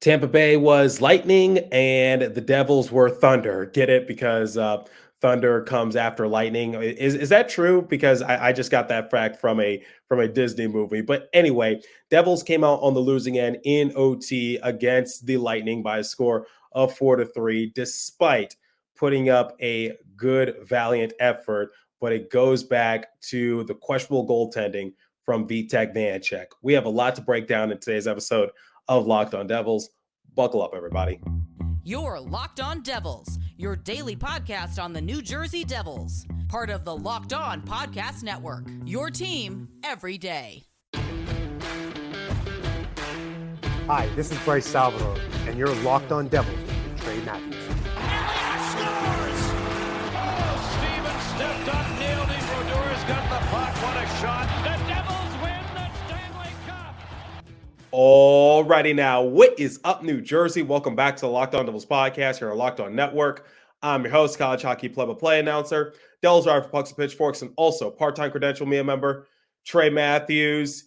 Tampa Bay was lightning and the Devils were thunder. Get it? Because thunder comes after lightning. Is that true? Because I just got that fact from a Disney movie. But anyway, Devils came out on the losing end in OT against the Lightning by a score of 4-3, despite putting up a good valiant effort. But it goes back to the questionable goaltending from Vitek Vanecek. We have a lot to break down in today's episode of Locked On Devils. Buckle up, everybody. You're Locked On Devils, your daily podcast on the New Jersey Devils, part of the Locked On Podcast Network, your team every day. Hi, this is Bryce Salvador, and you're Locked On Devils with Trey Matthews. Scores! Oh, Steven stepped up, nailed him. Brodor's got the puck. What a shot. The Devils win the Stanley Cup. Alrighty now, what is up, New Jersey? Welcome back to the Locked On Devils podcast here on Locked On Network. I'm your host, college hockey play-by-play announcer, Devils driver for Pucks and Pitchforks, and also part-time credential media member, Trey Matthews.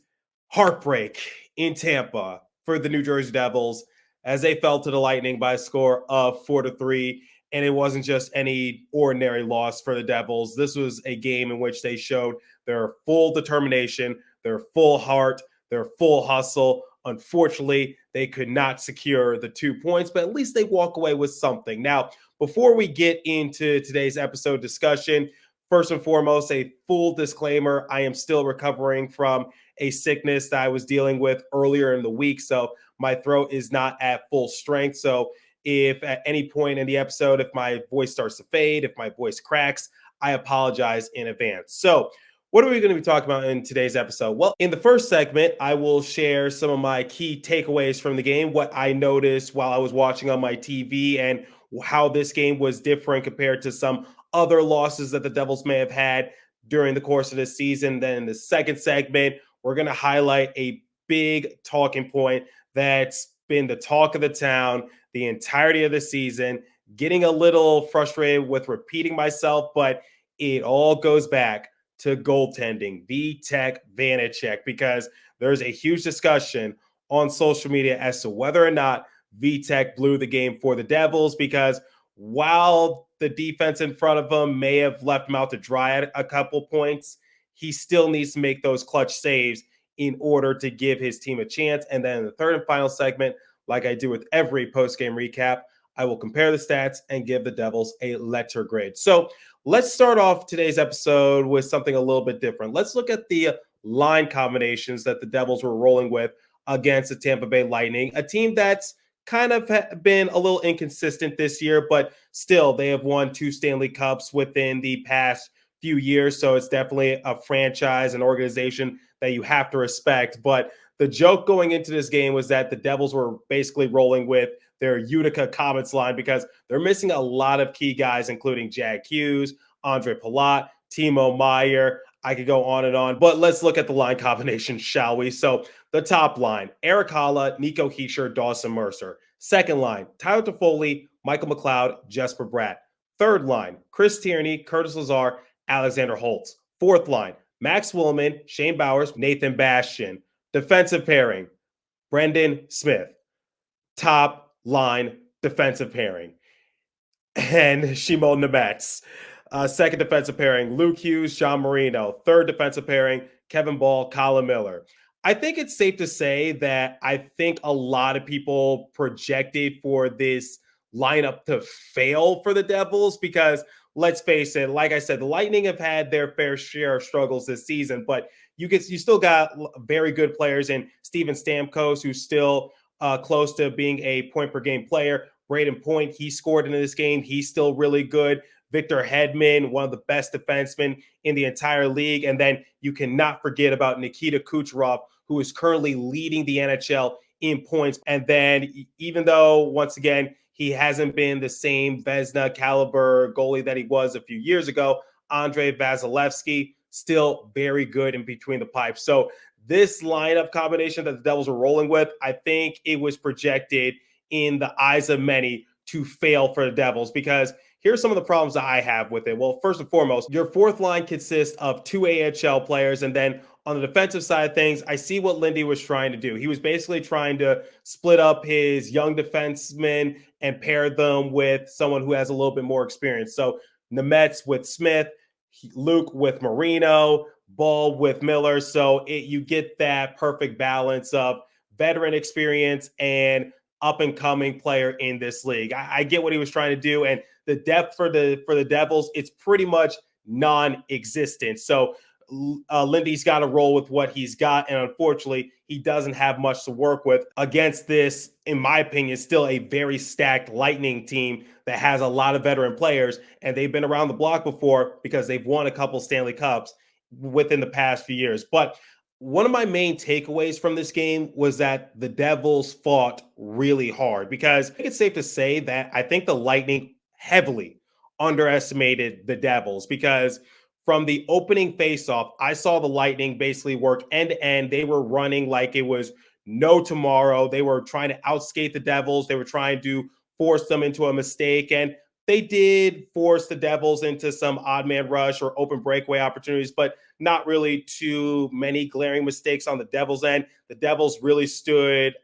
Heartbreak in Tampa for the New Jersey Devils as they fell to the Lightning by a score of 4-3. And it wasn't just any ordinary loss for the Devils. This was a game in which they showed their full determination, their full heart, their full hustle. Unfortunately, they could not secure the 2 points, but at least they walk away with something. Now, before we get into today's episode discussion, first and foremost, a full disclaimer. I am still recovering from a sickness that I was dealing with earlier in the week, so my throat is not at full strength. So if at any point in the episode, if my voice starts to fade, if my voice cracks, I apologize in advance. So what are we going to be talking about in today's episode? Well, in the first segment, I will share some of my key takeaways from the game, what I noticed while I was watching on my TV, and how this game was different compared to some other losses that the Devils may have had during the course of this season. Then in the second segment, we're going to highlight a big talking point that's been the talk of the town the entirety of the season. Getting a little frustrated with repeating myself, but it all goes back to goaltending, Vitek Vanecek, because there's a huge discussion on social media as to whether or not Vitek blew the game for the Devils, because while the defense in front of him may have left him out to dry at a couple points, he still needs to make those clutch saves in order to give his team a chance. And then in the third and final segment, like I do with every post-game recap, I will compare the stats and give the Devils a letter grade. So let's start off today's episode with something a little bit different. Let's look at the line combinations that the Devils were rolling with against the Tampa Bay Lightning, a team that's kind of been a little inconsistent this year, but still they have won 2 Stanley Cups within the past few years. So it's definitely a franchise, an organization that you have to respect. But the joke going into this game was that the Devils were basically rolling with their Utica Comets line because they're missing a lot of key guys, including Jack Hughes, Andre Palat, Timo Meier. I could go on and on, but let's look at the line combination, shall we? So the top line, Eric Haula, Nico Hischier, Dawson Mercer. Second line, Tyler Toffoli, Michael McLeod, Jesper Bratt. Third line, Chris Tierney, Curtis Lazar, Alexander Holtz. Fourth line, Max Willman, Shane Bowers, Nathan Bastian. Defensive pairing, Brendan Smith. Top line defensive pairing, and Shimon Nemets. Second defensive pairing, Luke Hughes, John Marino. Third defensive pairing, Kevin Ball, Colin Miller. I think it's safe to say that I think a lot of people projected for this lineup to fail for the Devils because, let's face it, like I said, the Lightning have had their fair share of struggles this season, but you still got very good players in Steven Stamkos, who's still close to being a point-per-game player. Braden Point, he scored in this game. He's still really good. Victor Hedman, one of the best defensemen in the entire league. And then you cannot forget about Nikita Kucherov, who is currently leading the NHL in points. And then even though, once again, he hasn't been the same Vezina caliber goalie that he was a few years ago, Andrei Vasilevsky, still very good in between the pipes. So this lineup combination that the Devils were rolling with, I think it was projected in the eyes of many to fail for the Devils, because here's some of the problems that I have with it. Well, first and foremost, your fourth line consists of 2 AHL players. And then on the defensive side of things, I see what Lindy was trying to do. He was basically trying to split up his young defensemen and pair them with someone who has a little bit more experience. So Nemets with Smith, Luke with Marino, Ball with Miller. So you get that perfect balance of veteran experience and up and coming player in this league. I get what he was trying to do, and the depth for the Devils, it's pretty much non-existent. So Lindy's got to roll with what he's got, and unfortunately, he doesn't have much to work with against this, in my opinion, still a very stacked Lightning team that has a lot of veteran players, and they've been around the block before because they've won a couple Stanley Cups within the past few years. But one of my main takeaways from this game was that the Devils fought really hard, because I think it's safe to say that I think the Lightning heavily underestimated the Devils, because from the opening faceoff, I saw the Lightning basically work end to end. They were running like it was no tomorrow. They were trying to outskate the Devils. They were trying to force them into a mistake. And they did force the Devils into some odd man rush or open breakaway opportunities, but not really too many glaring mistakes on the Devils' end. The Devils really stood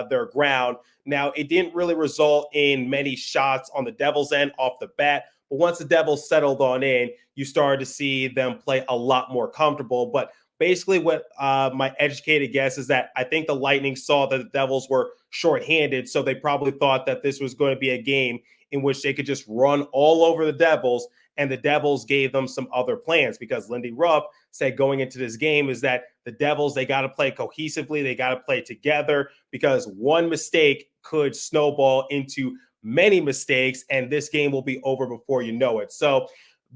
their ground. Now, it didn't really result in many shots on the Devils' end off the bat, but once the Devils settled on in, you started to see them play a lot more comfortable. But basically what my educated guess is that I think the Lightning saw that the Devils were shorthanded, so they probably thought that this was going to be a game in which they could just run all over the Devils, and the Devils gave them some other plans, because Lindy Ruff said going into this game is that the Devils, they got to play cohesively, they got to play together, because one mistake could snowball into many mistakes, and this game will be over before you know it. So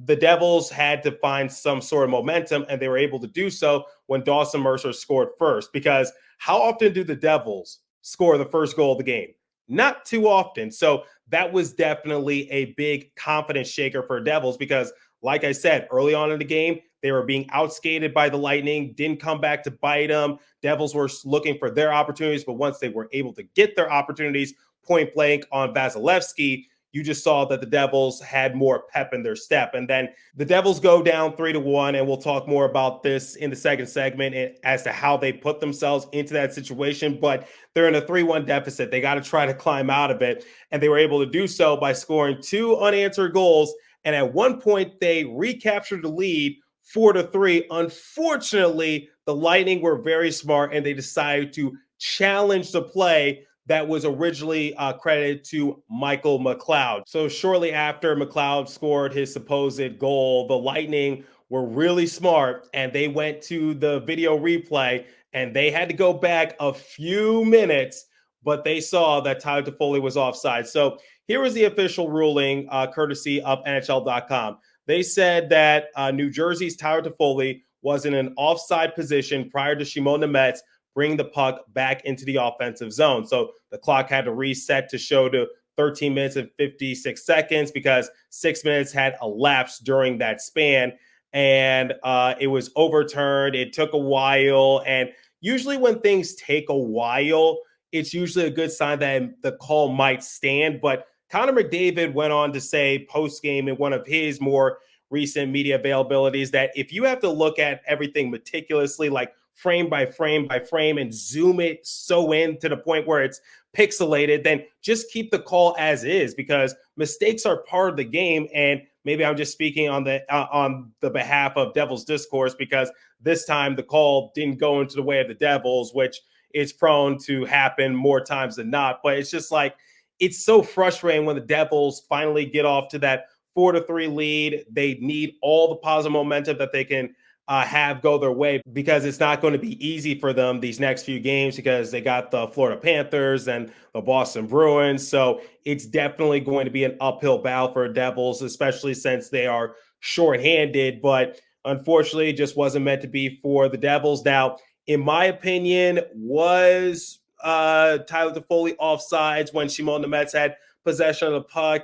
the Devils had to find some sort of momentum, and they were able to do so when Dawson Mercer scored first, because how often do the Devils score the first goal of the game? Not too often. So that was definitely a big confidence shaker for Devils, because like I said, early on in the game, they were being outskated by the Lightning, didn't come back to bite them. Devils were looking for their opportunities, but once they were able to get their opportunities point blank on Vasilevsky, you just saw that the Devils had more pep in their step. And then the Devils go down 3-1, and we'll talk more about this in the second segment as to how they put themselves into that situation. But they're in a 3-1 deficit. They got to try to climb out of it. And they were able to do so by scoring 2 unanswered goals. And at one point, they recaptured the lead 4-3. Unfortunately, the Lightning were very smart, and they decided to challenge the play that was originally credited to Michael McLeod. So shortly after McLeod scored his supposed goal, the Lightning were really smart, and they went to the video replay, and they had to go back a few minutes, but they saw that Tyler Toffoli was offside. So here was the official ruling, courtesy of NHL.com. They said that New Jersey's Tyler Toffoli was in an offside position prior to Shimon Nemets bring the puck back into the offensive zone. So the clock had to reset to show to 13 minutes and 56 seconds, because 6 minutes had elapsed during that span, and it was overturned. It took a while, and usually when things take a while, it's usually a good sign that the call might stand. But Connor McDavid went on to say post-game in one of his more recent media availabilities that if you have to look at everything meticulously, like frame by frame by frame, and zoom it so in to the point where it's pixelated, then just keep the call as is, because mistakes are part of the game. And maybe I'm just speaking on the behalf of Devils discourse, because this time the call didn't go into the way of the Devils, which is prone to happen more times than not. But it's just like, it's so frustrating when the Devils finally get off to that 4-3 lead. They need all the positive momentum that they can have go their way, because it's not going to be easy for them these next few games, because they got the Florida Panthers and the Boston Bruins. So it's definitely going to be an uphill battle for Devils, especially since they are shorthanded. But unfortunately, it just wasn't meant to be for the Devils. Now, in my opinion, was Tyler Toffoli offsides when Shimon Nemets had possession of the puck?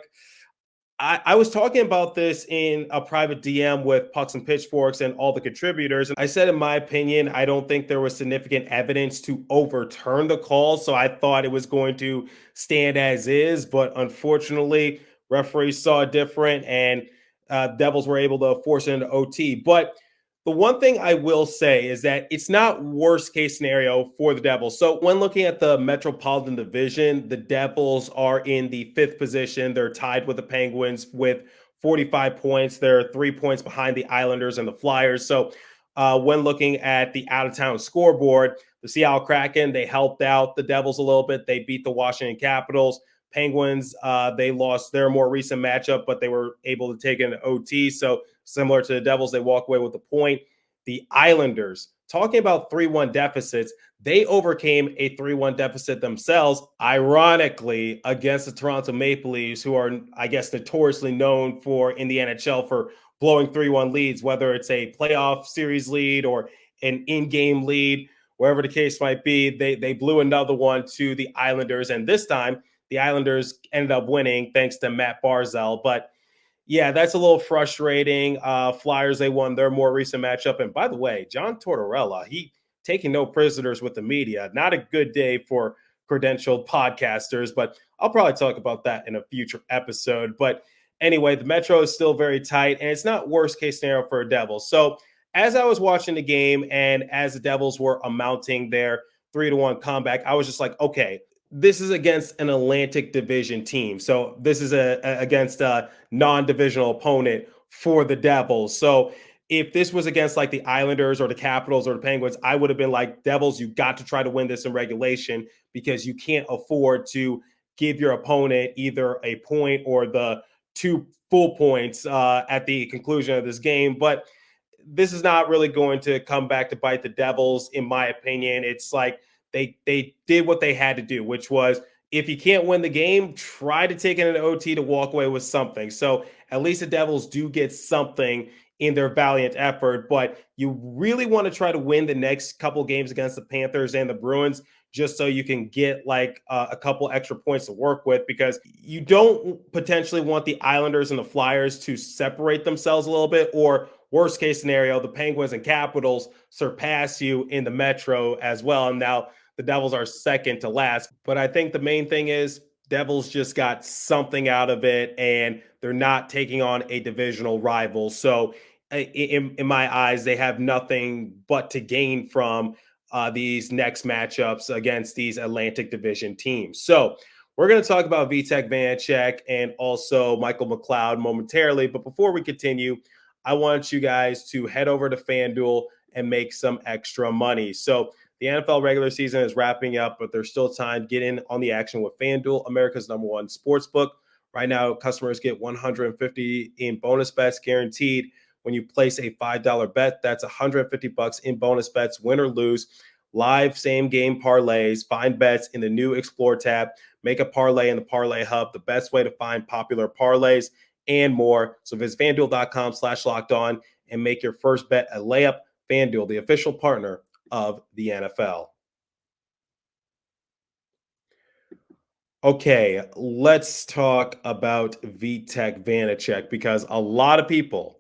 I was talking about this in a private DM with Pucks and Pitchforks and all the contributors. And I said, in my opinion, I don't think there was significant evidence to overturn the call. So I thought it was going to stand as is. But unfortunately, referees saw it different, and Devils were able to force it into OT. But the one thing I will say is that it's not worst case scenario for the Devils. So when looking at the Metropolitan Division, the Devils are in the 5th position. They're tied with the Penguins with 45 points. They're 3 points behind the Islanders and the Flyers. So when looking at the out-of-town scoreboard, the Seattle Kraken, they helped out the Devils a little bit. They beat the Washington Capitals. Penguins, they lost their more recent matchup, but they were able to take it into OT. So similar to the Devils, they walk away with a point. The Islanders, talking about 3-1 deficits, they overcame a 3-1 deficit themselves, ironically, against the Toronto Maple Leafs, who are, I guess, notoriously known for in the NHL for blowing 3-1 leads, whether it's a playoff series lead or an in-game lead, wherever the case might be. They blew another one to the Islanders, and this time the Islanders ended up winning thanks to Matt Barzal. But yeah, that's a little frustrating. Flyers, they won their more recent matchup. And by the way, John Tortorella, he taking no prisoners with the media. Not a good day for credentialed podcasters, but I'll probably talk about that in a future episode. But anyway, the Metro is still very tight, and it's not worst case scenario for a Devils. So as I was watching the game and as the Devils were amounting their 3-1 comeback, I was just like, okay, this is against an Atlantic Division team. So this is against a non-divisional opponent for the Devils. So if this was against like the Islanders or the Capitals or the Penguins, I would have been like, Devils, you got to try to win this in regulation because you can't afford to give your opponent either a point or the 2 full points at the conclusion of this game. But this is not really going to come back to bite the Devils, in my opinion. It's like, they did what they had to do, which was if you can't win the game, try to take it into OT to walk away with something. So at least the Devils do get something in their valiant effort, but you really want to try to win the next couple games against the Panthers and the Bruins just so you can get like a couple extra points to work with, because you don't potentially want the Islanders and the Flyers to separate themselves a little bit, or worst case scenario, the Penguins and Capitals surpass you in the Metro as well. And now the Devils are second to last. But I think the main thing is Devils just got something out of it, and they're not taking on a divisional rival. So in my eyes, they have nothing but to gain from these next matchups against these Atlantic Division teams. So we're going to talk about Vitek Vanecek and also Michael McLeod momentarily. But before we continue, I want you guys to head over to FanDuel and make some extra money. So the NFL regular season is wrapping up, but there's still time. Get in on the action with FanDuel, America's #1 sportsbook. Right now, customers get $150 in bonus bets guaranteed when you place a $5 bet. That's $150 in bonus bets, win or lose. Live same game parlays, find bets in the new Explore tab. Make a parlay in the Parlay Hub, the best way to find popular parlays and more. So visit FanDuel.com/lockedon and make your first bet a layup. FanDuel, the official partner of the NFL. Okay, let's talk about Vitek Vanecek, because a lot of people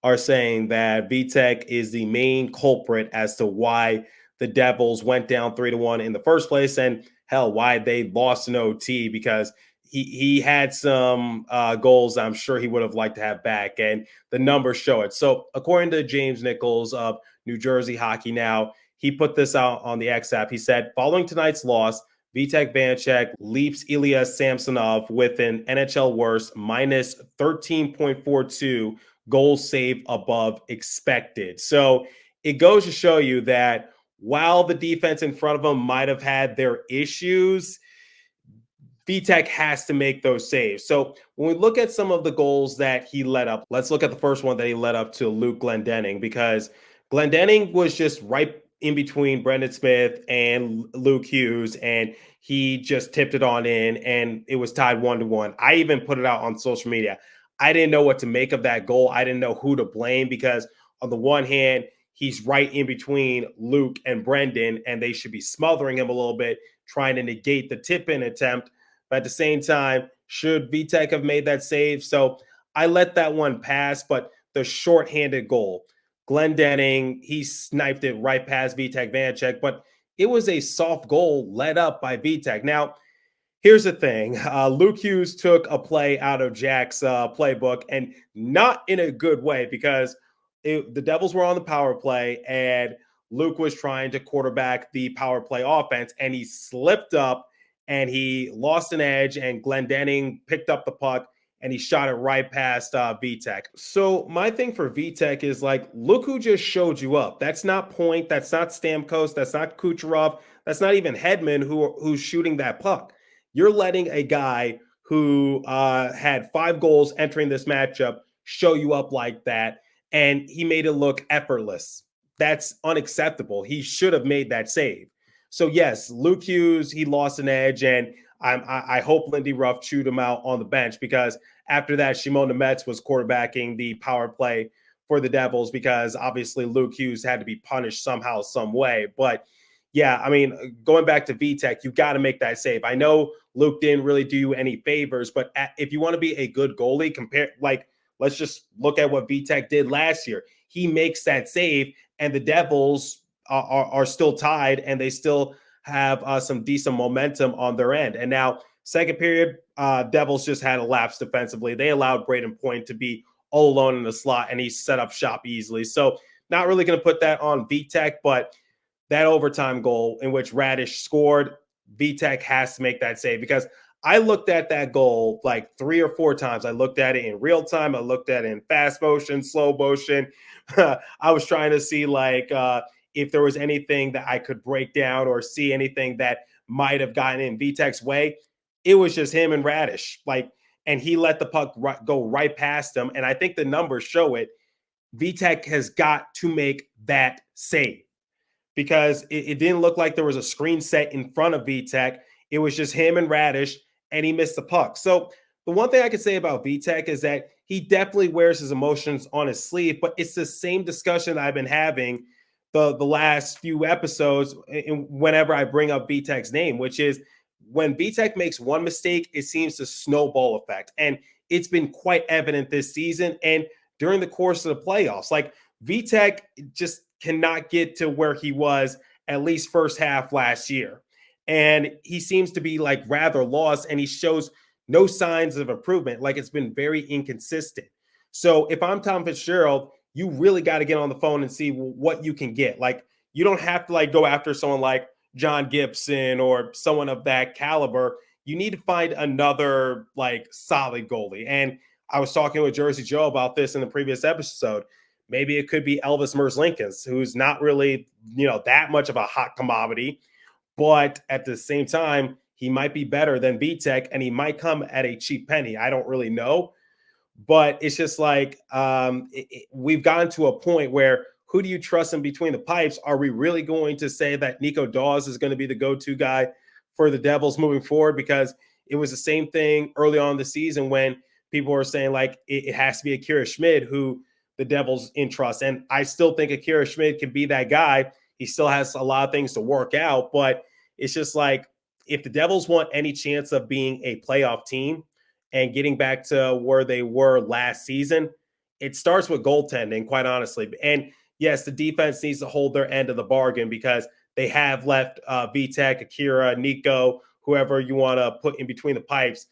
are saying that Vitek is the main culprit as to why the Devils went down 3-1 in the first place, and hell, why they lost in OT, because he had some goals I'm sure he would have liked to have back, and the numbers show it. So according to Jase Medical of New Jersey Hockey Now, he put this out on the X app. He said, following tonight's loss, Vitek Vanecek leaps Ilya Samsonov with an NHL worst minus 13.42 goals saved above expected. So it goes to show you that while the defense in front of them might have had their issues, Vitek has to make those saves. So when we look at some of the goals that he led up, let's look at the first one that he led up to Luke Glendening, because Glendening was just right in between Brendan Smith and Luke Hughes, and he just tipped it on in, and it was tied 1-1. I even put it out on social media. I didn't know what to make of that goal. I didn't know who to blame, because on the one hand, he's right in between Luke and Brendan, and they should be smothering him a little bit, trying to negate the tip-in attempt. But at the same time, should Vitek have made that save? So I let that one pass, but the shorthanded goal, Glendening, he sniped it right past Vitek Vanecek, but it was a soft goal led up by Vitek. Now, Here's the thing. Luke Hughes took a play out of Jack's playbook, and not in a good way, because the Devils were on the power play and Luke was trying to quarterback the power play offense, and he slipped up and he lost an edge, and Glendening picked up the puck and he shot it right past Vitek. So my thing for Vitek is, like, look who just showed you up. That's not Point. That's not Stamkos. That's not Kucherov. That's not even Hedman who's shooting that puck. You're letting a guy who had 5 goals entering this matchup show you up like that, and he made it look effortless. That's unacceptable. He should have made that save. So yes, Luke Hughes, he lost an edge, and I hope Lindy Ruff chewed him out on the bench, because after that, Shimon Nemets was quarterbacking the power play for the Devils, because obviously Luke Hughes had to be punished somehow, some way. But yeah, I mean, going back to Vitek, you got to make that save. I know Luke didn't really do you any favors, but if you want to be a good goalie, let's just look at what Vitek did last year. He makes that save, and the Devils are still tied, and they still have some decent momentum on their end. And now, second period, Devils just had a lapse defensively. They allowed Braden Point to be all alone in the slot, and he set up shop easily. So not really going to put that on Vitek, but that overtime goal in which Radish scored, Vitek has to make that save, because I looked at that goal like 3 or 4 times. I looked at it in real time. I looked at it in fast motion, slow motion. I was trying to see if there was anything that I could break down or see anything that might have gotten in Vitek's way. It was just him and Radish, and he let the puck go right past him. And I think the numbers show it. Vitek has got to make that save, because it didn't look like there was a screen set in front of Vitek. It was just him and Radish, and he missed the puck. So the one thing I could say about Vitek is that he definitely wears his emotions on his sleeve, but it's the same discussion I've been having the last few episodes whenever I bring up Vitek's name, which is when Vitek makes one mistake, it seems to snowball effect. And it's been quite evident this season and during the course of the playoffs. Like, Vitek just cannot get to where he was at least first half last year. And he seems to be rather lost, and he shows no signs of improvement. It's been very inconsistent. So if I'm Tom Fitzgerald, you really got to get on the phone and see what you can get. You don't have to go after someone like John Gibson or someone of that caliber. You need to find another solid goalie. And I was talking with Jersey Joe about this in the previous episode. Maybe it could be Elvis Merzlikins, who's not really, that much of a hot commodity, but at the same time, he might be better than Vitek, and he might come at a cheap penny. I don't really know, but it's just we've gotten to a point where who do you trust in between the pipes? Are we really going to say that Nico Dawes is going to be the go-to guy for the Devils moving forward? Because it was the same thing early on in the season when people were saying it has to be Akira Schmid who the Devils entrust. And I still think Akira Schmid can be that guy. He still has a lot of things to work out, but it's just if the Devils want any chance of being a playoff team and getting back to where they were last season, it starts with goaltending, quite honestly. And yes, the defense needs to hold their end of the bargain, because they have left Vitek, Akira, Nico, whoever you want to put in between the pipes,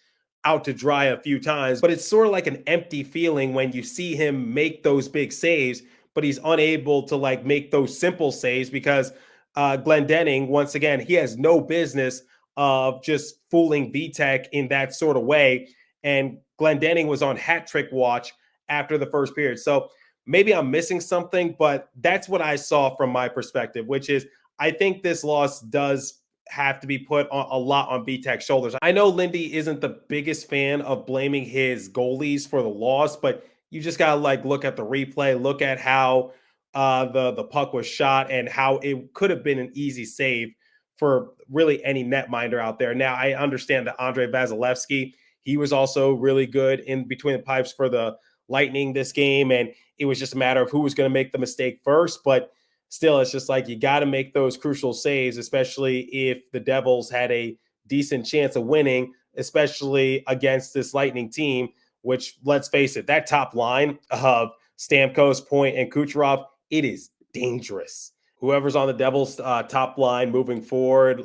out to dry a few times. But it's sort of like an empty feeling when you see him make those big saves, but he's unable to make those simple saves, because Glendening, once again, he has no business of just fooling Vitek in that sort of way. And Glendening was on hat trick watch after the first period. So maybe I'm missing something, but that's what I saw from my perspective, which is I think this loss does have to be put on a lot on Vitek's shoulders. I know Lindy isn't the biggest fan of blaming his goalies for the loss, but you just got to look at the replay, look at how the puck was shot and how it could have been an easy save for really any netminder out there. Now, I understand that Andrei Vasilevsky, he was also really good in between the pipes for the Lightning this game, and it was just a matter of who was going to make the mistake first. But still, it's just you got to make those crucial saves, especially if the Devils had a decent chance of winning, especially against this Lightning team, which, let's face it, that top line of Stamkos, Point, and Kucherov, it is dangerous. whoever's on the Devils top line moving forward,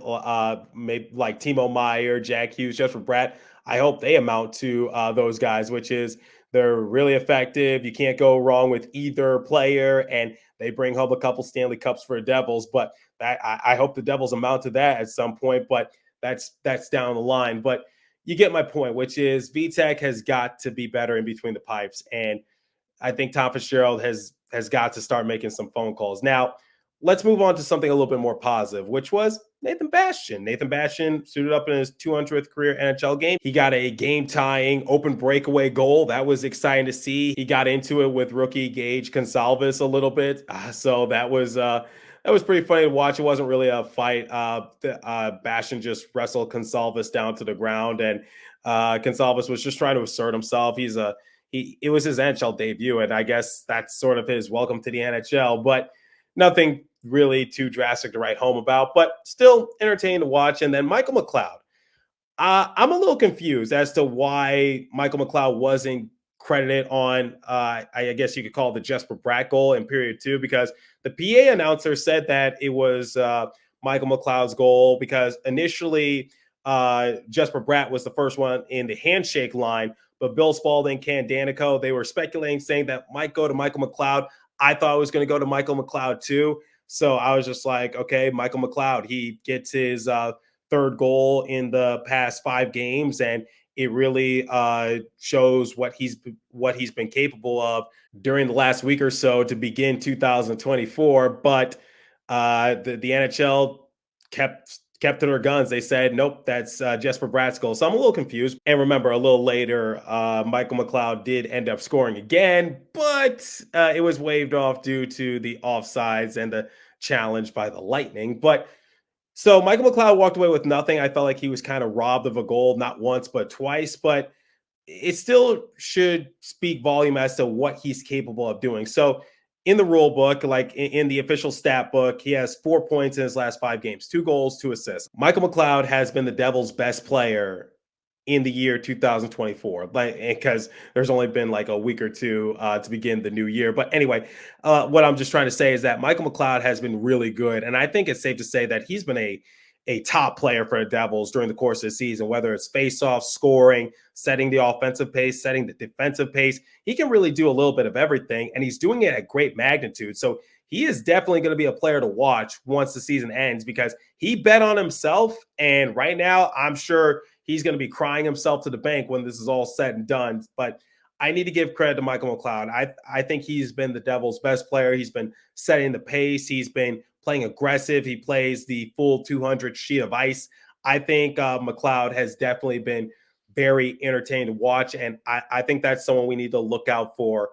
maybe like Timo Meyer, Jack Hughes, Jesper Bratt, I hope they amount to those guys, which is they're really effective. You can't go wrong with either player, and they bring home a couple Stanley Cups for the Devils. But I hope the Devils amount to that at some point, but that's down the line. But you get my point, which is Vitek has got to be better in between the pipes. And I think Tom Fitzgerald has got to start making some phone calls. Now, let's move on to something a little bit more positive, which was Nathan Bastian. Nathan Bastian suited up in his 200th career NHL game. He got a game-tying open breakaway goal. That was exciting to see. He got into it with rookie Gage Gonsalves a little bit, so that was pretty funny to watch. It wasn't really a fight. Bastian just wrestled Gonsalves down to the ground, and Gonsalves was just trying to assert himself. It was his NHL debut, and I guess that's sort of his welcome to the NHL, but nothing really too drastic to write home about, but still entertaining to watch. And then Michael McLeod. I'm a little confused as to why Michael McLeod wasn't credited on, I guess you could call it the Jesper Bratt goal in period 2, because the PA announcer said that it was Michael McLeod's goal because initially Jesper Bratt was the first one in the handshake line, but Bill Spaulding, Ken Danico, they were speculating, saying that might go to Michael McLeod. I thought it was going to go to Michael McLeod too. So I was just like, okay, Michael McLeod, he gets his third goal in the past 5 games, and it really shows what he's been capable of during the last week or so to begin 2024. But the NHL kept to their guns. They said, nope, that's Jesper Bratt's goal. So I'm a little confused. And remember, a little later, Michael McLeod did end up scoring again, but it was waved off due to the offsides and the challenge by the Lightning. But so Michael McLeod walked away with nothing. I felt like he was kind of robbed of a goal, not once, but twice. But it still should speak volume as to what he's capable of doing. So in the rule book, like in the official stat book, he has 4 points in his last 5 games, 2 goals, 2 assists. Michael McLeod has been the Devils' best player in the year 2024, because there's only been like a week or two to begin the new year. But anyway, what I'm just trying to say is that Michael McLeod has been really good. And I think it's safe to say that he's been a top player for the Devils during the course of the season, whether it's faceoff, scoring, setting the offensive pace, setting the defensive pace. He can really do a little bit of everything, and he's doing it at great magnitude. So he is definitely going to be a player to watch once the season ends, because he bet on himself. And right now, I'm sure he's going to be crying himself to the bank when this is all said and done. But I need to give credit to Michael McLeod. I think he's been the Devils' best player. He's been setting the pace. He's been playing aggressive. He plays the full 200 sheet of ice. I think McLeod has definitely been very entertaining to watch, and I think that's someone we need to look out for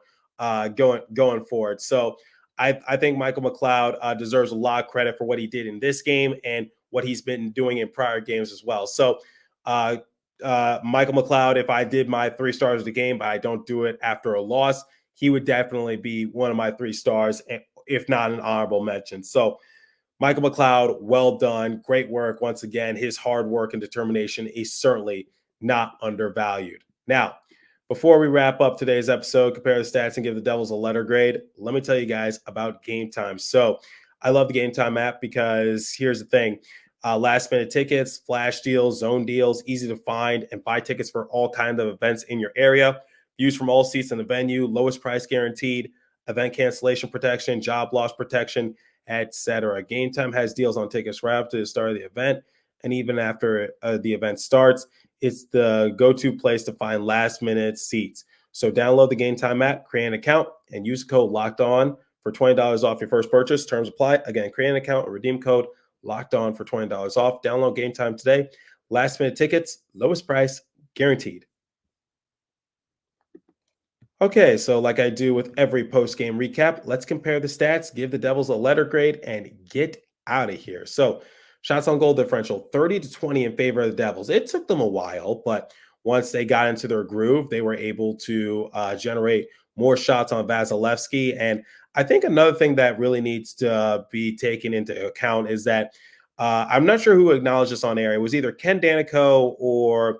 going forward. So I think Michael McLeod deserves a lot of credit for what he did in this game and what he's been doing in prior games as well. So Michael McLeod, if I did my 3 stars of the game, but I don't do it after a loss, he would definitely be one of my 3 stars, if not an honorable mention. So Michael McLeod, well done. Great work. Once again, his hard work and determination is certainly not undervalued. Now, before we wrap up today's episode, compare the stats and give the Devils a letter grade, let me tell you guys about Game Time. So I love the Game Time app because here's the thing. Last minute tickets, flash deals, zone deals, easy to find, and buy tickets for all kinds of events in your area. Views from all seats in the venue, lowest price guaranteed, event cancellation protection, job loss protection, etc. Game Time has deals on tickets right up to the start of the event, and even after the event starts. It's the go-to place to find last-minute seats. So download the Game Time app, create an account, and use the code LOCKEDON for $20 off your first purchase. Terms apply. Again, create an account and redeem code LOCKEDON for $20 off. Download Game Time today. Last-minute tickets, lowest price, guaranteed. Okay, so like I do with every post-game recap, let's compare the stats, give the Devils a letter grade, and get out of here. So shots on goal differential, 30-20 in favor of the Devils. It took them a while, but once they got into their groove, they were able to generate more shots on Vasilevsky. And I think another thing that really needs to be taken into account is that I'm not sure who acknowledged this on air. It was either Ken Danico or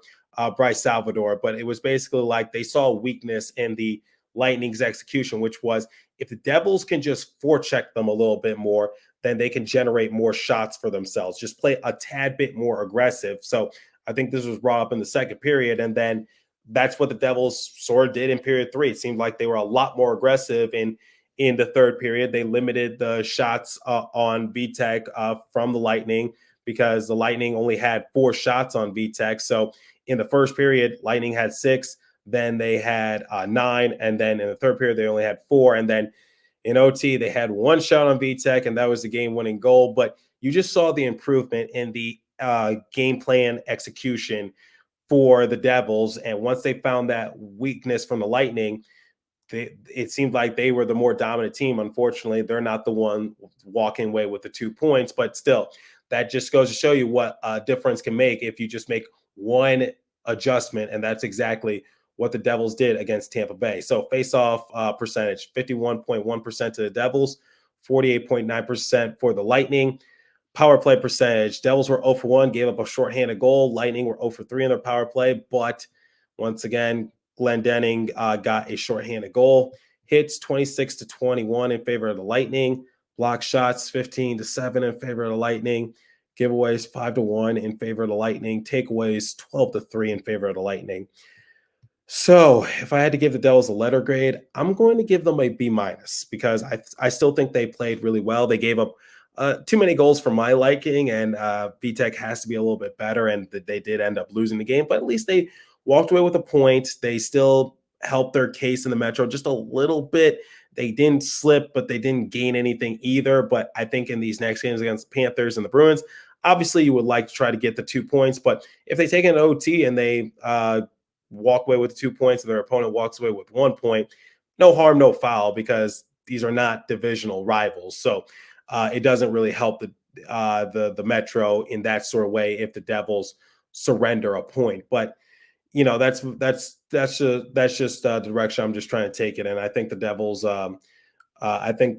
Bryce Salvador, but it was basically like they saw weakness in the Lightning's execution, which was if the Devils can just forecheck them a little bit more, then they can generate more shots for themselves. Just play a tad bit more aggressive. So I think this was brought up in the second period. And then that's what the Devils sort of did in period 3. It seemed like they were a lot more aggressive in the third period. They limited the shots on Vitek from the Lightning, because the Lightning only had 4 shots on Vitek. So in the first period, Lightning had 6, then they had 9, and then in the third period, they only had 4. And then in OT, they had 1 shot on Vitek, and that was the game-winning goal. But you just saw the improvement in the game plan execution for the Devils. And once they found that weakness from the Lightning, it seemed like they were the more dominant team. Unfortunately, they're not the one walking away with the 2 points, but still, that just goes to show you what a difference can make if you just make one adjustment. And that's exactly what the Devils did against Tampa Bay. So face-off percentage, 51.1% to the Devils, 48.9% for the Lightning. Power play percentage, Devils were 0 for 1, gave up a shorthanded goal. Lightning were 0 for 3 in their power play, but once again, Glendening got a shorthanded goal. Hits 26-21 in favor of the Lightning. Block shots 15-7 in favor of the Lightning. Giveaways 5-1 in favor of the Lightning. Takeaways 12-3 in favor of the Lightning. So if I had to give the Devils a letter grade, I'm going to give them a B- because I still think they played really well. They gave up too many goals for my liking, and Vitek has to be a little bit better, and they did end up losing the game, but at least they walked away with a point. They still helped their case in the Metro just a little bit. They didn't slip, but they didn't gain anything either. But I think in these next games against the Panthers and the Bruins, obviously you would like to try to get the 2 points, but if they take an OT and they walk away with 2 points and their opponent walks away with 1 point, no harm, no foul, because these are not divisional rivals. So it doesn't really help the Metro in that sort of way if the Devils surrender a point. But that's just the direction I'm just trying to take it. And I think the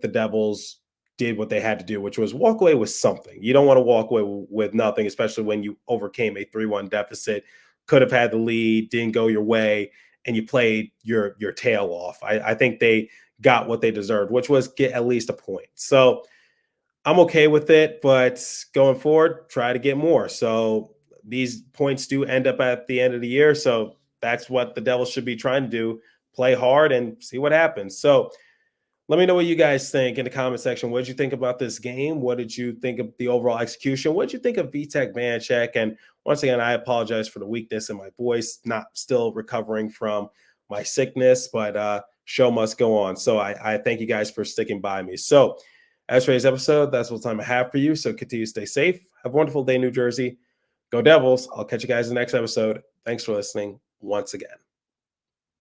Devils did what they had to do, which was walk away with something. You don't want to walk away with nothing, especially when you overcame a 3-1 deficit, could have had the lead, didn't go your way, and you played your tail off. I think they got what they deserved, which was get at least a point. So I'm okay with it, but going forward, try to get more. So these points do end up at the end of the year. So that's what the Devils should be trying to do, play hard and see what happens. So let me know what you guys think in the comment section. What did you think about this game? What did you think of the overall execution? What did you think of Vitek Vanecek? And once again, I apologize for the weakness in my voice, not still recovering from my sickness, but show must go on. So I thank you guys for sticking by me. So as for today's episode, that's what time I have for you. So continue to stay safe. Have a wonderful day, New Jersey. Go Devils. I'll catch you guys in the next episode. Thanks for listening once again.